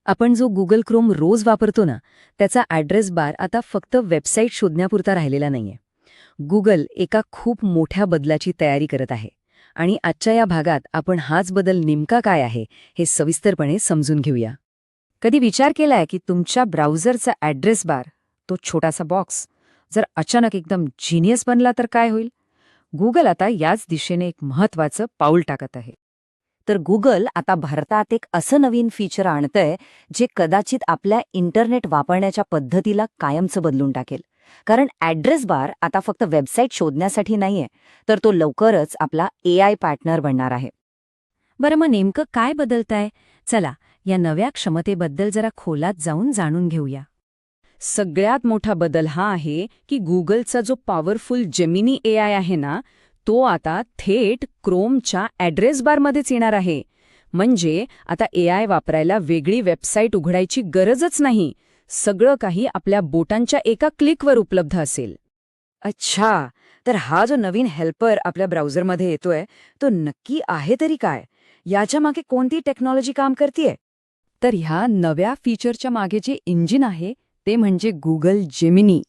आपण जो Google Chrome रोज वापरतो ना, त्याचा ॲड्रेस बार आता फक्त वेबसाईट शोधण्यापुरता राहिलेला नाहीये. Google एका खूप मोठ्या बदलाची तयारी करत आहे. आणि आजच्या या भागात आपण हाच बदल नेमका काय आहे, हे सविस्तरपणे समजून घेऊया. कधी विचार केलाय की तुमच्या ब्राउझरचा ॲड्रेस बार, तो छोटासा बॉक्स, जर अचानक एकदम जिनियस बनला तर काय होईल? Google आता याच दिशेने एक महत्त्वाचं पाऊल टाकत आहे. तर गुगल आता भारतात एक असं नवीन फीचर आणतंय जे कदाचित आपल्या इंटरनेट वापरण्याच्या पद्धतीला कायमचं बदलून टाकेल. कारण ॲड्रेस बार आता फक्त वेबसाईट शोधण्यासाठी नाहीये, तर तो लवकरच आपला AI पार्टनर बनणार आहे. बरं, मग नेमकं काय बदलतंय? चला, या नव्या क्षमतेबद्दल जरा खोलात जाऊन जाणून घेऊया. सगळ्यात मोठा बदल हा आहे की गुगलचा जो पॉवरफुल जेमिनी AI आहे ना, तो आता थेट क्रोमच्या ॲड्रेस बारमध्येच येणार आहे. म्हणजे आता AI वापरायला वेगळी वेबसाईट उघडायची गरजच नाही. सगळं काही आपल्या बोटांच्या एका क्लिकवर उपलब्ध असेल. अच्छा, तर हा जो नवीन हेल्पर आपल्या ब्राउझरमध्ये येतोय, तो नक्की आहे तरी काय? याच्या मागे कोणती टेक्नॉलॉजी काम करतेय? तर ह्या नव्या फीचरच्या मागे जे इंजिन आहे, ते म्हणजे गुगल जेमिनी.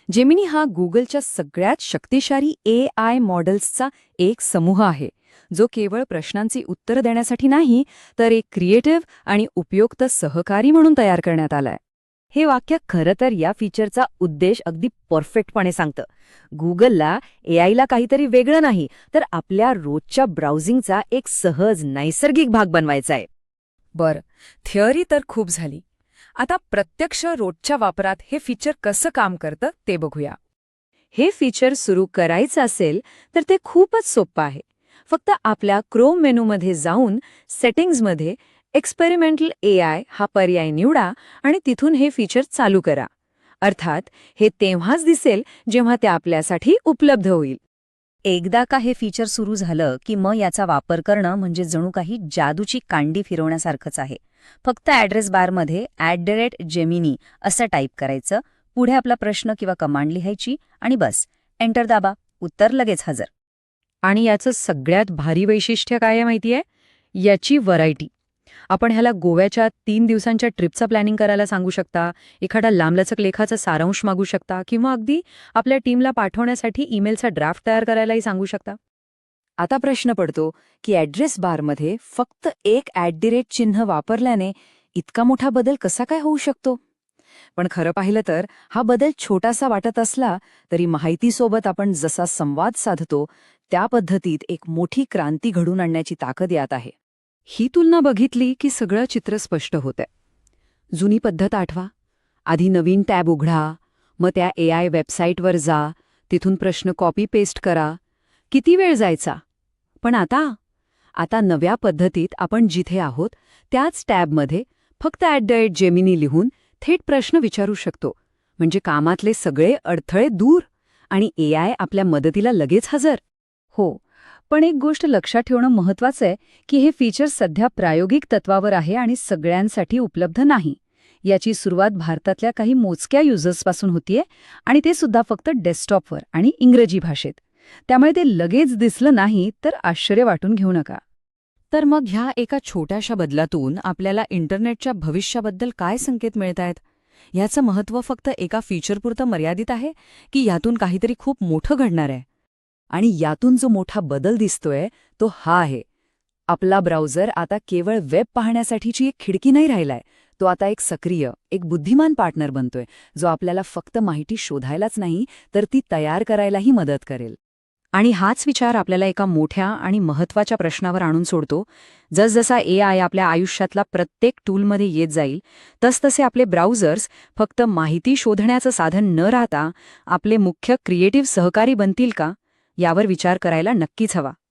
जेमिनी हा गुगलच्या सगळ्यात शक्तिशाली AI मॉडेल्सचा एक समूह आहे, जो केवळ प्रश्नांची उत्तरं देण्यासाठी नाही, तर एक क्रिएटिव्ह आणि उपयुक्त सहकारी म्हणून तयार करण्यात आलाय. हे वाक्य खरं तर या फीचरचा उद्देश अगदी परफेक्टपणे सांगतं. गुगलला AIला काहीतरी वेगळं नाही, तर आपल्या रोजच्या ब्राउझिंगचा एक सहज नैसर्गिक भाग बनवायचा आहे. बरं, थिअरी तर खूप झाली. आता प्रत्यक्ष रोजच्या वापरात हे फीचर कसं काम करतं ते बघूया. हे फीचर सुरू करायचं असेल तर ते खूपच सोपं आहे. फक्त आपल्या क्रोम मेनूमध्ये जाऊन सेटिंग्जमध्ये एक्सपेरिमेंटल AI हा पर्याय निवडा आणि तिथून हे फीचर चालू करा. अर्थात हे तेव्हाच दिसेल जेव्हा ते आपल्यासाठी उपलब्ध होईल. एकदा का हे फीचर सुरू झालं की मग याचा वापर करणं म्हणजे जणू काही जादूची कांडी फिरवण्यासारखंच आहे. फक्त ॲड्रेस बारमध्ये @Gemini असं टाईप करायचं, पुढे आपला प्रश्न किंवा कमांड लिहायची आणि बस, एंटर दाबा, उत्तर लगेच हजर. आणि याचं सगळ्यात भारी वैशिष्ट्य काय आहे माहितीये? याची व्हरायटी. आपण ह्याला गोव्याच्या 3 दिवसांच्या ट्रिपचा प्लॅनिंग करायला सांगू शकता, एखादा लांबलचक लेखाचा सारांश मागू शकता किंवा अगदी आपल्या टीमला पाठवण्यासाठी ईमेलचा ड्राफ्ट तयार करायलाही सांगू शकता. आता प्रश्न पडतो की ॲड्रेस बारमध्ये फक्त एक चिन्ह वापरल्याने इतका मोठा बदल कसा काय होऊ शकतो? पण खरं पाहिलं तर हा बदल छोटासा वाटत असला तरी माहितीसोबत आपण जसा संवाद साधतो त्या पद्धतीत एक मोठी क्रांती घडून आणण्याची ताकद यात आहे. ही तुलना बघितली की सगळं चित्र स्पष्ट होतंय. जुनी पद्धत आठवा. आधी नवीन टॅब उघडा, मग त्या AI वेबसाईटवर जा, तिथून प्रश्न कॉपी पेस्ट करा. किती वेळ जायचा? पण आता नव्या पद्धतीत आपण जिथे आहोत त्याच टॅबमध्ये फक्त @Gemini लिहून थेट प्रश्न विचारू शकतो. म्हणजे कामातले सगळे अडथळे दूर आणि AI आपल्या मदतीला लगेच हजर. हो, पण एक गोष्ट लक्षात ठेवणं महत्त्वाचं आहे की हे फीचर सध्या प्रायोगिक तत्वावर आहे आणि सगळ्यांसाठी उपलब्ध नाही. याची सुरुवात भारतातल्या काही मोजक्या युजर्सपासून होतीये आणि ते सुद्धा फक्त डेस्कटॉपवर आणि इंग्रजी भाषेत. त्यामुळे ते लगेच दिसलं नाही तर आश्चर्य वाटून घेऊ नका. तर मग ह्या एका छोट्याशा बदलातून आपल्याला इंटरनेटच्या भविष्याबद्दल काय संकेत मिळतायत? ह्याचं महत्त्व फक्त एका फीचरपुरतं मर्यादित आहे की यातून काहीतरी खूप मोठं घडणार आहे? आणि यातून जो मोठा बदल दिसतोय तो हा आहे. आपला ब्राउझर आता केवळ वेब पाहण्यासाठीची एक खिडकी नाही राहिलाय. तो आता एक सक्रिय, एक बुद्धिमान पार्टनर बनतोय, जो आपल्याला फक्त माहिती शोधायलाच नाही तर ती तयार करायलाही मदत करेल. आणि हाच विचार आपल्याला एका मोठ्या आणि महत्त्वाच्या प्रश्नावर आणून सोडतो. जसजसा AI आपल्या आयुष्यातला प्रत्येक टूलमध्ये येत जाईल, तसतसे आपले ब्राउझर्स फक्त माहिती शोधण्याचं साधन न राहता आपले मुख्य क्रिएटिव्ह सहकारी बनतील का? यावर विचार करायला नक्कीच हवा.